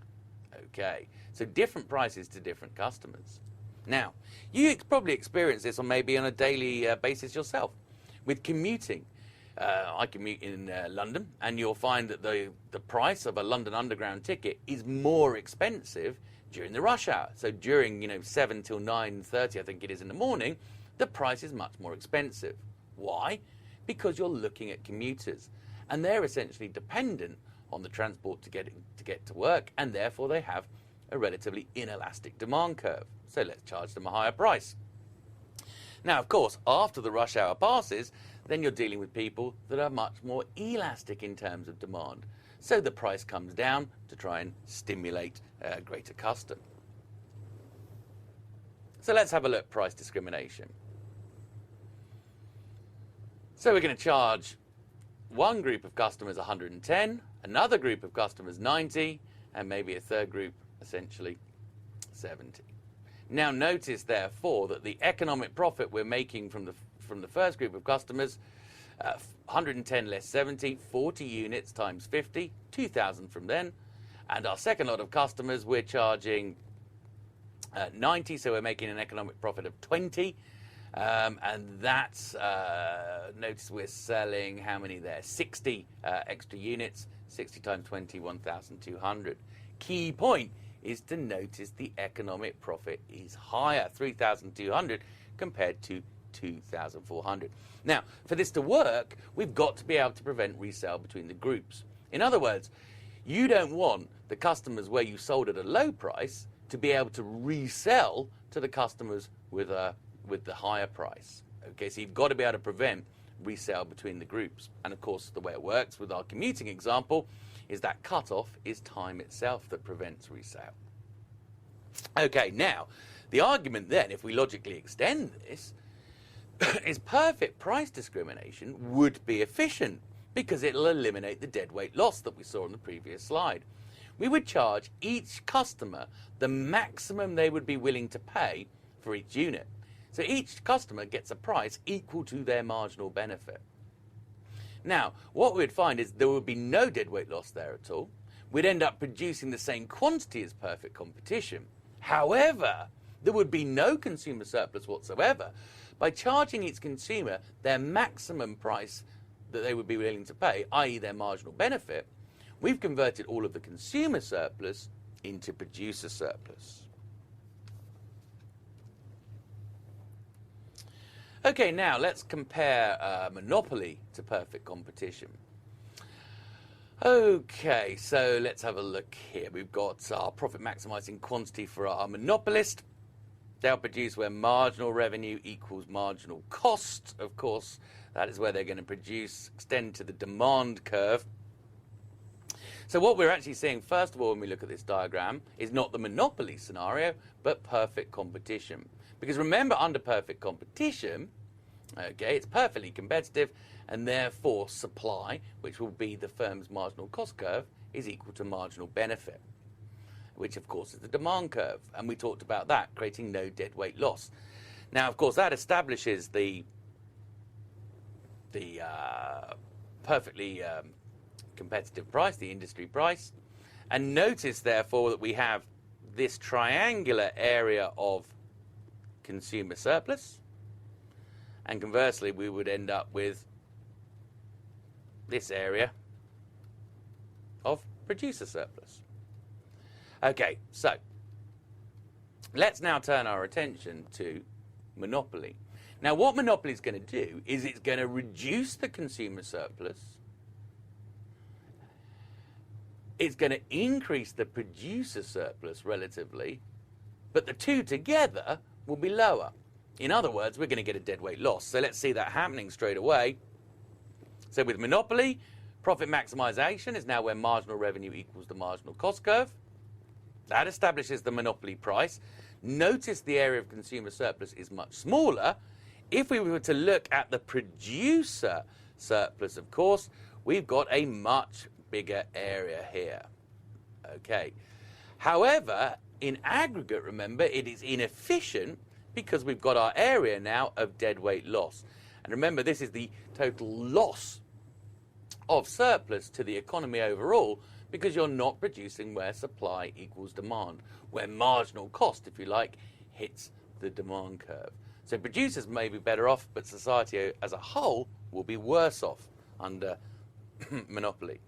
Okay, so different prices to different customers. Now, you probably experience this on maybe on a daily basis yourself. With commuting, I commute in London, and you'll find that the price of a London Underground ticket is more expensive during the rush hour. So during 7 till 9:30, I think it is in the morning, the price is much more expensive. Why? Because you're looking at commuters, and they're essentially dependent on the transport to get to work, and therefore they have a relatively inelastic demand curve. So let's charge them a higher price. Now, of course, after the rush hour passes, then you're dealing with people that are much more elastic in terms of demand. So the price comes down to try and stimulate greater custom. So let's have a look at price discrimination. So we're going to charge one group of customers 110, another group of customers 90, and maybe a third group essentially 70. Now notice, therefore, that the economic profit we're making from the first group of customers, 110 less 70, 40 units times 50, 2,000 from then. And our second lot of customers, we're charging 90, so we're making an economic profit of 20. And that's, notice we're selling, how many there? 60 extra units, 60 times 20, 1,200. Key point is to notice the economic profit is higher, 3,200 compared to 2,400. Now, for this to work, we've got to be able to prevent resale between the groups. In other words, you don't want the customers where you sold at a low price to be able to resell to the customers with the higher price. Okay, so you've got to be able to prevent resale between the groups. And of course, the way it works with our commuting example is that cutoff is time itself that prevents resale. Okay, now, the argument then, if we logically extend this, is perfect price discrimination would be efficient because it'll eliminate the deadweight loss that we saw on the previous slide. We would charge each customer the maximum they would be willing to pay for each unit. So each customer gets a price equal to their marginal benefit. Now, what we'd find is there would be no deadweight loss there at all. We'd end up producing the same quantity as perfect competition. However, there would be no consumer surplus whatsoever. By charging each consumer their maximum price that they would be willing to pay, i.e. their marginal benefit, we've converted all of the consumer surplus into producer surplus. Okay, now let's compare monopoly to perfect competition. Okay, so let's have a look here. We've got our profit maximizing quantity for our monopolist. They'll produce where marginal revenue equals marginal cost. Of course, that is where they're going to produce, extend to the demand curve. So what we're actually seeing, first of all, when we look at this diagram, is not the monopoly scenario, but perfect competition. Because remember, under perfect competition, okay, it's perfectly competitive, and therefore supply, which will be the firm's marginal cost curve, is equal to marginal benefit, which of course is the demand curve. And we talked about that, creating no deadweight loss. Now, of course, that establishes the perfectly competitive price, the industry price. And notice, therefore, that we have this triangular area of consumer surplus. And conversely, we would end up with this area of producer surplus. Okay, so let's now turn our attention to monopoly. Now, what monopoly is going to do is it's going to reduce the consumer surplus. It's going to increase the producer surplus relatively, but the two together will be lower. In other words, we're going to get a deadweight loss. So let's see that happening straight away. So with monopoly, profit maximization is now where marginal revenue equals the marginal cost curve. That establishes the monopoly price. Notice the area of consumer surplus is much smaller. If we were to look at the producer surplus, of course, we've got a much bigger area here. Okay. However, in aggregate, remember, it is inefficient because we've got our area now of deadweight loss. And remember, this is the total loss of surplus to the economy overall, because you're not producing where supply equals demand, where marginal cost, if you like, hits the demand curve. So producers may be better off, but society as a whole will be worse off under monopoly.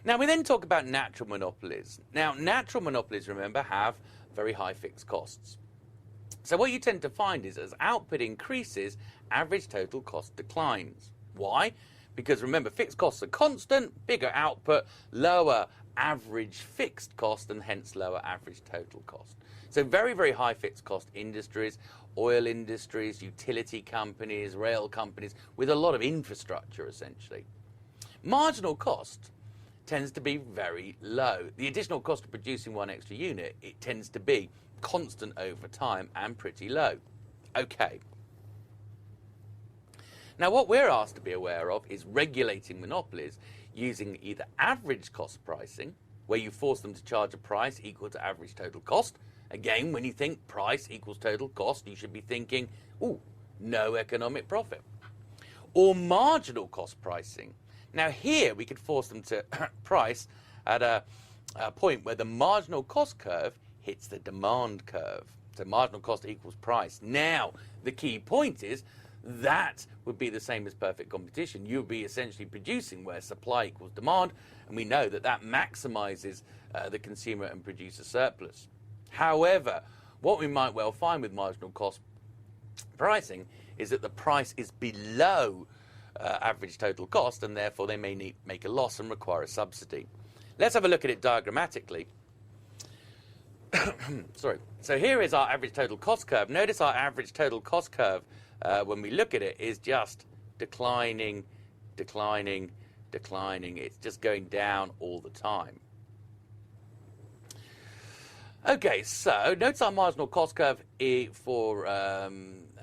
Now, we then talk about natural monopolies. Now, natural monopolies, remember, have very high fixed costs. So what you tend to find is as output increases, average total cost declines. Why? Because remember, fixed costs are constant, bigger output, lower average fixed cost, and hence lower average total cost. So very, very high fixed cost industries, oil industries, utility companies, rail companies, with a lot of infrastructure, essentially. Marginal cost tends to be very low. The additional cost of producing one extra unit, it tends to be constant over time and pretty low. Okay. Now, what we're asked to be aware of is regulating monopolies using either average cost pricing, where you force them to charge a price equal to average total cost. Again, when you think price equals total cost, you should be thinking, ooh, no economic profit. Or marginal cost pricing. Now, here we could force them to price at a point where the marginal cost curve hits the demand curve. So marginal cost equals price. Now, the key point is that would be the same as perfect competition. You would be essentially producing where supply equals demand, and we know that that maximizes the consumer and producer surplus. However, what we might well find with marginal cost pricing is that the price is below average total cost, and therefore they may make a loss and require a subsidy. Let's have a look at it diagrammatically. Sorry. So here is our average total cost curve. Notice our average total cost curve, when we look at it, is just declining, declining, declining. It's just going down all the time. Okay, so notice our marginal cost curve for a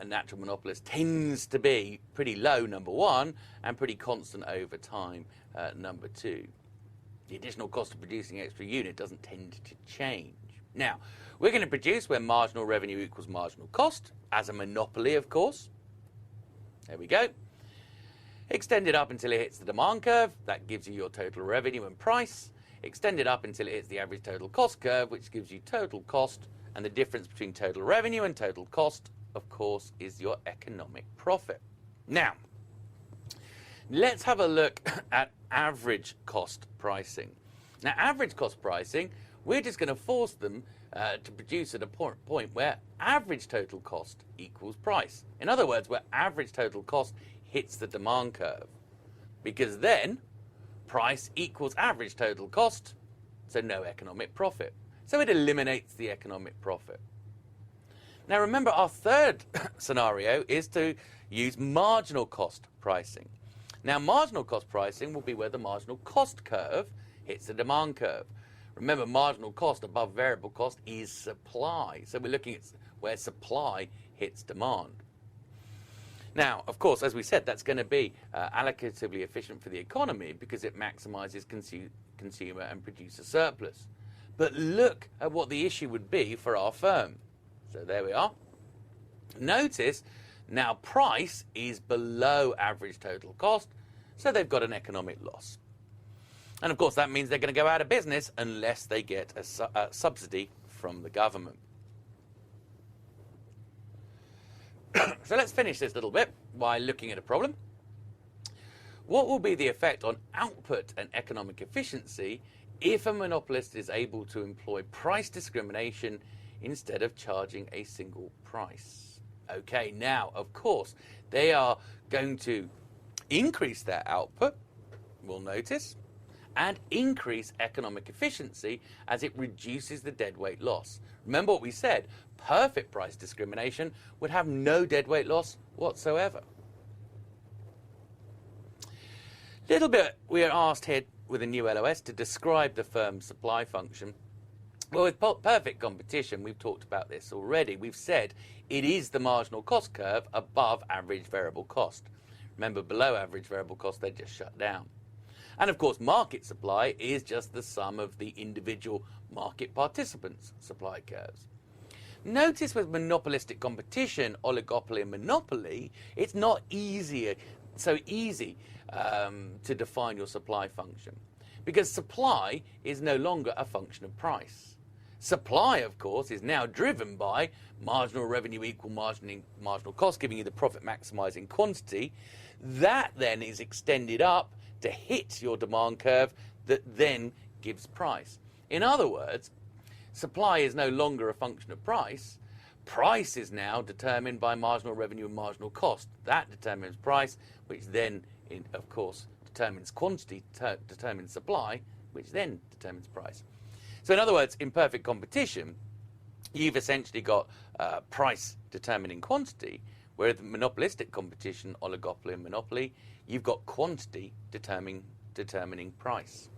natural monopolist tends to be pretty low, number one, and pretty constant over time, number two. The additional cost of producing extra unit doesn't tend to change. Now, we're going to produce where marginal revenue equals marginal cost, as a monopoly, of course. There we go. Extend it up until it hits the demand curve. That gives you your total revenue and price. Extend it up until it hits the average total cost curve, which gives you total cost. And the difference between total revenue and total cost, of course, is your economic profit. Now, let's have a look at average cost pricing. Now, average cost pricing, we're just going to force them to produce at a point where average total cost equals price. In other words, where average total cost hits the demand curve. Because then, price equals average total cost, so no economic profit. So it eliminates the economic profit. Now remember, our third scenario is to use marginal cost pricing. Now, marginal cost pricing will be where the marginal cost curve hits the demand curve. Remember, marginal cost above variable cost is supply. So we're looking at where supply hits demand. Now, of course, as we said, that's going to be allocatively efficient for the economy because it maximizes consumer and producer surplus. But look at what the issue would be for our firm. So there we are. Notice now price is below average total cost, so they've got an economic loss. And of course that means they're going to go out of business unless they get a subsidy from the government. So let's finish this little bit by looking at a problem. What will be the effect on output and economic efficiency if a monopolist is able to employ price discrimination instead of charging a single price? Okay, now, of course, they are going to increase their output, we'll notice, and increase economic efficiency as it reduces the deadweight loss. Remember what we said, perfect price discrimination would have no deadweight loss whatsoever. Little bit we are asked here with a new LOS to describe the firm's supply function. Well, with perfect competition, we've talked about this already. We've said it is the marginal cost curve above average variable cost. Remember, below average variable cost, they just shut down. And of course, market supply is just the sum of the individual market participants' supply curves. Notice with monopolistic competition, oligopoly and monopoly, it's not so easy to define your supply function, because supply is no longer a function of price. Supply, of course, is now driven by marginal revenue equal marginal cost, giving you the profit maximizing quantity. That then is extended up to hit your demand curve that then gives price. In other words, supply is no longer a function of price. Price is now determined by marginal revenue and marginal cost. That determines price, which then, of course, determines quantity, determines supply, which then determines price. So in other words, in perfect competition, you've essentially got price determining quantity, whereas in monopolistic competition, oligopoly and monopoly, you've got quantity determining price.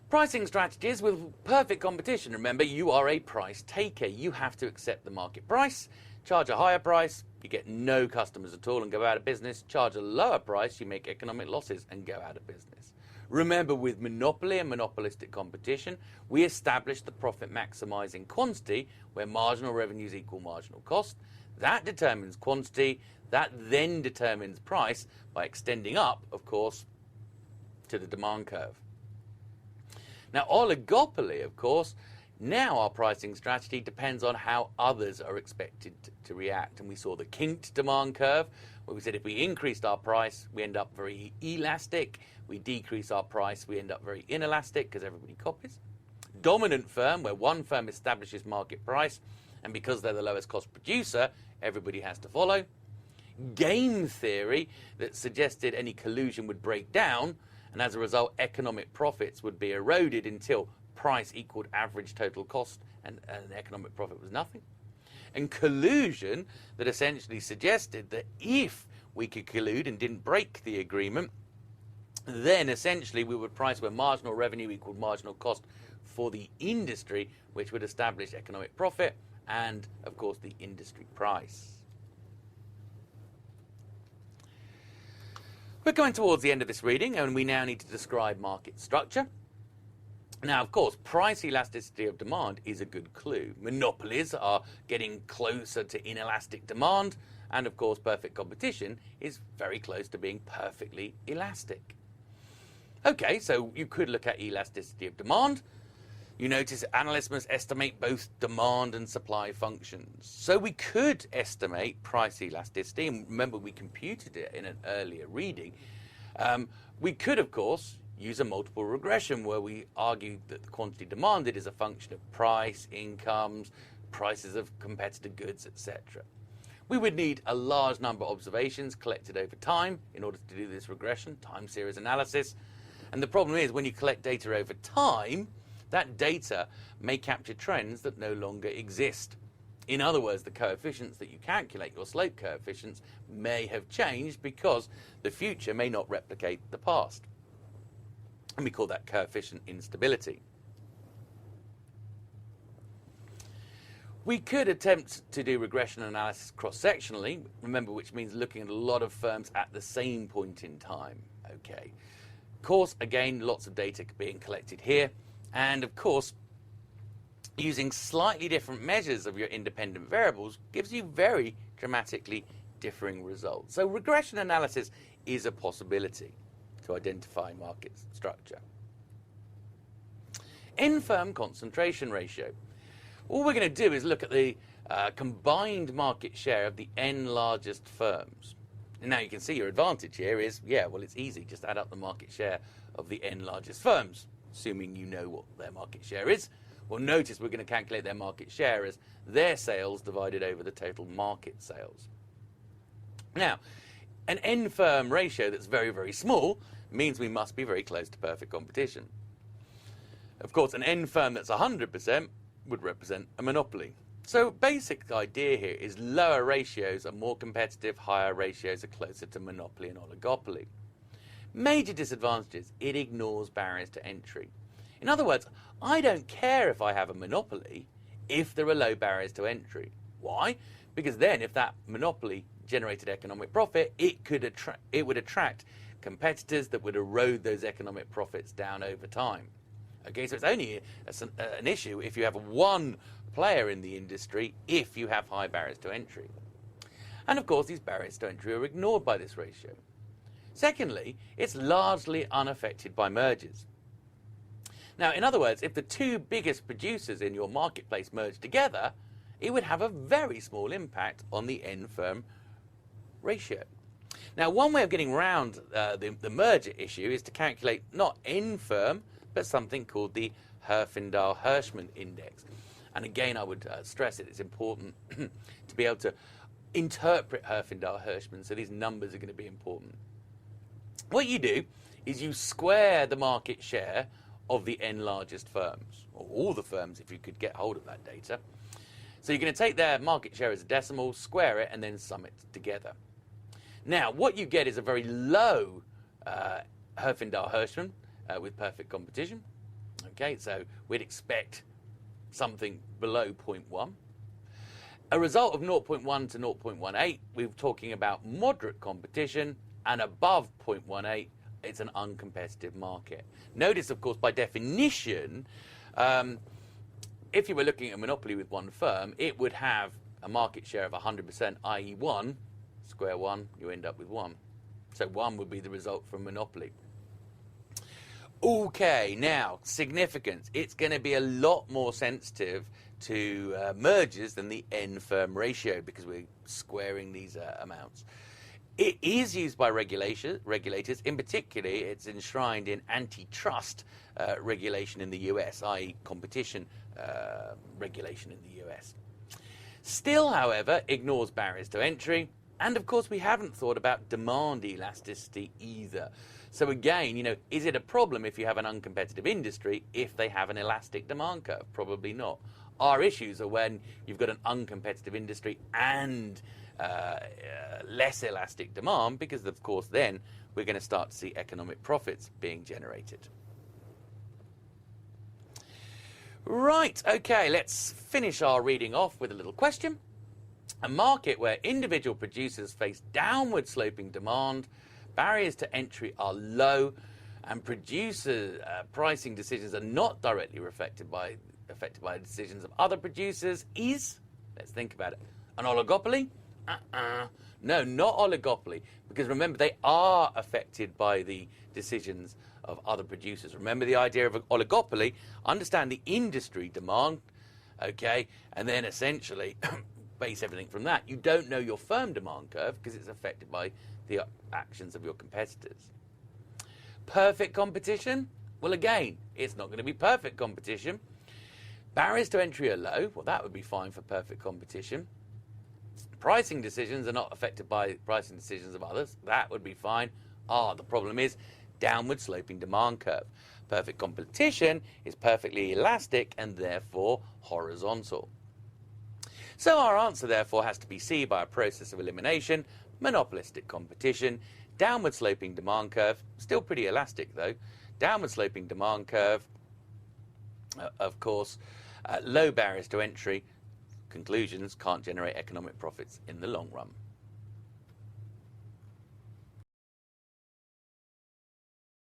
Pricing strategies with perfect competition. Remember, you are a price taker. You have to accept the market price, charge a higher price, you get no customers at all and go out of business. Charge a lower price, you make economic losses and go out of business. Remember, with monopoly and monopolistic competition, we establish the profit maximizing quantity where marginal revenues equal marginal cost. That determines quantity. That then determines price by extending up, of course, to the demand curve. Now, oligopoly, of course, now our pricing strategy depends on how others are expected to react. And we saw the kinked demand curve, where we said if we increased our price, we end up very elastic. We decrease our price, we end up very inelastic because everybody copies. Dominant firm, where one firm establishes market price, and because they're the lowest cost producer, everybody has to follow. Game theory that suggested any collusion would break down, and as a result, economic profits would be eroded until price equaled average total cost and economic profit was nothing. And collusion that essentially suggested that if we could collude and didn't break the agreement, then essentially we would price where marginal revenue equaled marginal cost for the industry, which would establish economic profit and, of course, the industry price. We're going towards the end of this reading, and we now need to describe market structure. Now, of course, price elasticity of demand is a good clue. Monopolies are getting closer to inelastic demand, and of course, perfect competition is very close to being perfectly elastic. Okay, so you could look at elasticity of demand. You notice analysts must estimate both demand and supply functions. So we could estimate price elasticity, and remember we computed it in an earlier reading. We could, of course, use a multiple regression where we argue that the quantity demanded is a function of price, incomes, prices of competitor goods, etc. We would need a large number of observations collected over time in order to do this regression, time series analysis. And the problem is when you collect data over time, that data may capture trends that no longer exist. In other words, the coefficients that you calculate, your slope coefficients, may have changed because the future may not replicate the past. And we call that coefficient instability. We could attempt to do regression analysis cross-sectionally, remember, which means looking at a lot of firms at the same point in time. Okay. Of course, again, lots of data being collected here. And of course, using slightly different measures of your independent variables gives you very dramatically differing results. So regression analysis is a possibility to identify market structure. N-firm concentration ratio. All we're going to do is look at the combined market share of the N largest firms. And now you can see your advantage here is, yeah, well, it's easy. Just add up the market share of the N largest firms, assuming you know what their market share is. Well, notice we're going to calculate their market share as their sales divided over the total market sales. Now, an N-firm ratio that's very, very small means we must be very close to perfect competition. Of course, an N-firm that's 100% would represent a monopoly. So basic idea here is lower ratios are more competitive, higher ratios are closer to monopoly and oligopoly. Major disadvantages, it ignores barriers to entry. In other words, I don't care if I have a monopoly if there are low barriers to entry. Why? Because then if that monopoly generated economic profit, it would attract competitors that would erode those economic profits down over time. Okay, so it's only an issue if you have one player in the industry if you have high barriers to entry. And of course, these barriers to entry are ignored by this ratio. Secondly, it's largely unaffected by mergers. Now, in other words, if the two biggest producers in your marketplace merge together, it would have a very small impact on the N-firm ratio. Now, one way of getting around the merger issue is to calculate not N-firm, but something called the Herfindahl-Hirschman index. And again, I would stress it, it's important to be able to interpret Herfindahl-Hirschman, so these numbers are going to be important. What you do is you square the market share of the N largest firms, or all the firms if you could get hold of that data. So you're going to take their market share as a decimal, square it, and then sum it together. Now, what you get is a very low Herfindahl-Hirschman with perfect competition. Okay, so we'd expect something below 0.1. A result of 0.1 to 0.18, we're talking about moderate competition, and above 0.18, it's an uncompetitive market. Notice, of course, by definition, if you were looking at a monopoly with one firm, it would have a market share of 100%, i.e. 1, square 1, you end up with 1. So 1 would be the result from monopoly. Okay, now, significance. It's going to be a lot more sensitive to mergers than the N-firm ratio because we're squaring these amounts. It is used by regulators. In particular, it's enshrined in antitrust regulation in the US, i.e. competition regulation in the US. Still, however, ignores barriers to entry. And of course, we haven't thought about demand elasticity either. So again, is it a problem if you have an uncompetitive industry if they have an elastic demand curve? Probably not. Our issues are when you've got an uncompetitive industry and less elastic demand, because of course then we're going to start to see economic profits being generated. Right, okay, let's finish our reading off with a little question. A market where individual producers face downward sloping demand, barriers to entry are low, and producer pricing decisions are not directly affected by the decisions of other producers is, let's think about it, an oligopoly? No, not oligopoly, because remember, they are affected by the decisions of other producers. Remember the idea of an oligopoly, understand the industry demand, okay, and then essentially base everything from that. You don't know your firm demand curve because it's affected by the actions of your competitors. Perfect competition? Well, again, it's not going to be perfect competition. Barriers to entry are low. Well, that would be fine for perfect competition. Pricing decisions are not affected by pricing decisions of others. That would be fine. The problem is downward sloping demand curve. Perfect competition is perfectly elastic and therefore horizontal. So our answer therefore has to be C by a process of elimination, monopolistic competition, downward sloping demand curve, still pretty elastic though, downward sloping demand curve, of course, low barriers to entry, conclusions can't generate economic profits in the long run.